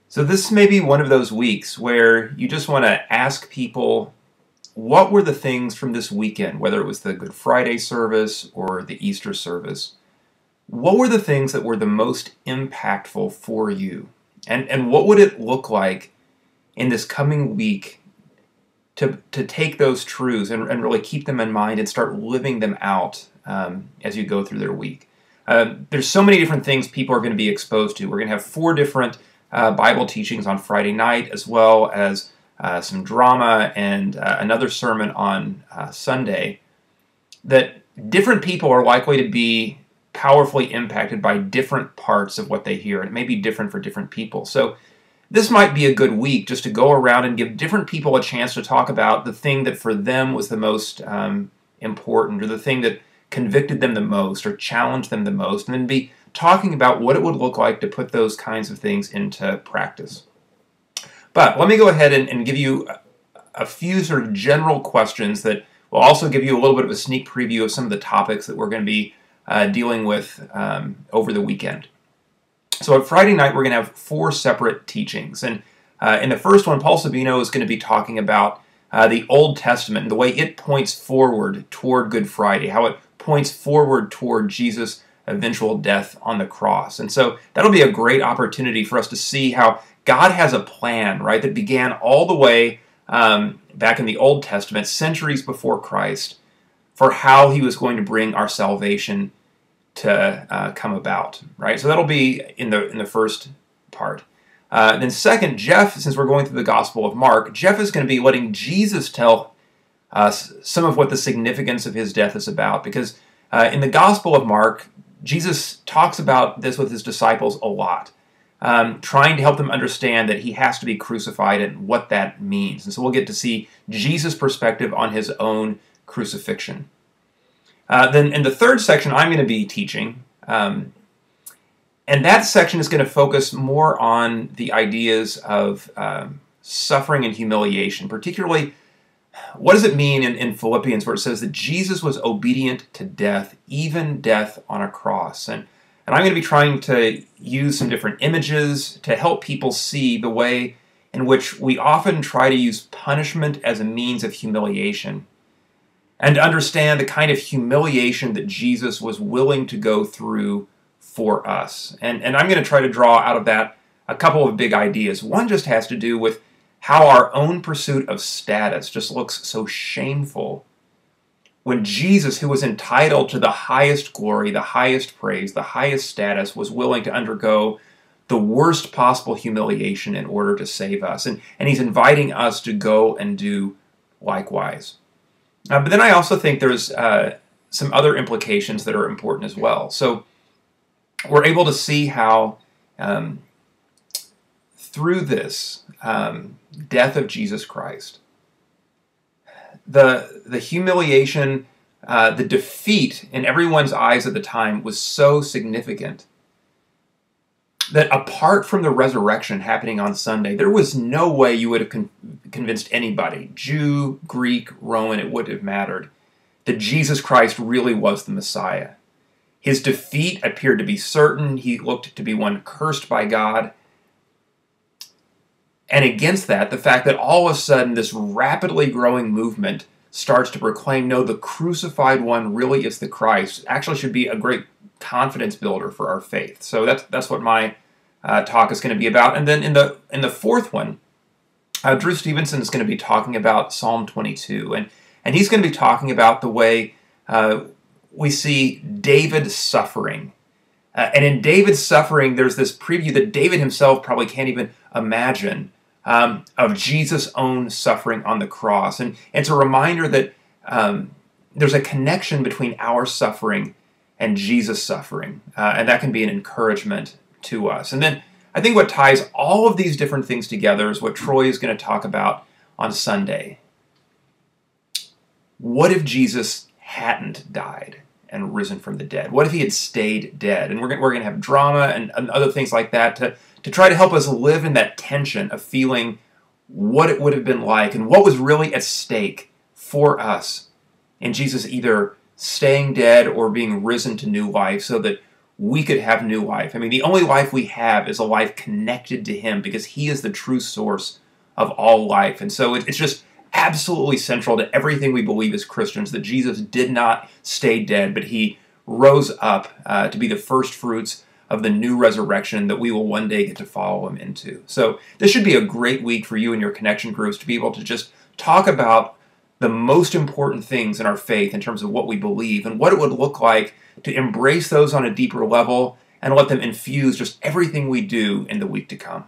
So this may be one of those weeks where you just want to ask people, what were the things from this weekend, whether it was the Good Friday service or the Easter service, what were the things that were the most impactful for you? And what would it look like in this coming week to take those truths and really keep them in mind and start living them out as you go through their week? There's so many different things people are going to be exposed to. We're going to have 4 different Bible teachings on Friday night, as well as some drama and another sermon on Sunday, that different people are likely to be powerfully impacted by different parts of what they hear, and it may be different for different people. So this might be a good week just to go around and give different people a chance to talk about the thing that for them was the most important, or the thing that convicted them the most or challenged them the most, and then be talking about what it would look like to put those kinds of things into practice. But let me go ahead and give you a few sort of general questions that will also give you a little bit of a sneak preview of some of the topics that we're going to be dealing with over the weekend. So at Friday night, we're going to have 4 separate teachings. And in the first one, Paul Sabino is going to be talking about the Old Testament and the way it points forward toward Good Friday, how it points forward toward Jesus' eventual death on the cross. And so that'll be a great opportunity for us to see how God has a plan, right, that began all the way back in the Old Testament, centuries before Christ, for how he was going to bring our salvation to come about, right? So that'll be in the first part. Then second, Jeff, since we're going through the Gospel of Mark, Jeff is going to be letting Jesus tell us some of what the significance of his death is about, because in the Gospel of Mark, Jesus talks about this with his disciples a lot, trying to help them understand that he has to be crucified and what that means. And so we'll get to see Jesus' perspective on his own crucifixion. Then in the third section, I'm going to be teaching, and that section is going to focus more on the ideas of suffering and humiliation, particularly what does it mean in Philippians where it says that Jesus was obedient to death, even death on a cross. And I'm going to be trying to use some different images to help people see the way in which we often try to use punishment as a means of humiliation, and to understand the kind of humiliation that Jesus was willing to go through for us. And I'm going to try to draw out of that a couple of big ideas. One just has to do with how our own pursuit of status just looks so shameful when Jesus, who was entitled to the highest glory, the highest praise, the highest status, was willing to undergo the worst possible humiliation in order to save us. And he's inviting us to go and do likewise. But then I also think there's some other implications that are important as well. So we're able to see how through this death of Jesus Christ, the humiliation, the defeat in everyone's eyes at the time was so significant that apart from the resurrection happening on Sunday, there was no way you would have convinced anybody, Jew, Greek, Roman, it wouldn't have mattered, that Jesus Christ really was the Messiah. His defeat appeared to be certain. He looked to be one cursed by God. And against that, the fact that all of a sudden this rapidly growing movement starts to proclaim, no, the crucified one really is the Christ, actually should be a great confidence builder for our faith. So that's what my talk is going to be about. And then in the fourth one, Drew Stevenson is going to be talking about Psalm 22, and he's going to be talking about the way we see David suffering. And in David's suffering, there's this preview that David himself probably can't even imagine of Jesus' own suffering on the cross. And it's a reminder that there's a connection between our suffering and Jesus' suffering, and that can be an encouragement to us. And then I think what ties all of these different things together is what Troy is going to talk about on Sunday. What if Jesus hadn't died and risen from the dead? What if he had stayed dead? And we're going to have drama and other things like that to try to help us live in that tension of feeling what it would have been like and what was really at stake for us in Jesus either staying dead or being risen to new life, so that we could have new life. I mean, the only life we have is a life connected to him because he is the true source of all life. And so it's just absolutely central to everything we believe as Christians that Jesus did not stay dead, but he rose up to be the first fruits of the new resurrection that we will one day get to follow him into. So this should be a great week for you and your connection groups to be able to just talk about the most important things in our faith in terms of what we believe and what it would look like to embrace those on a deeper level and let them infuse just everything we do in the week to come.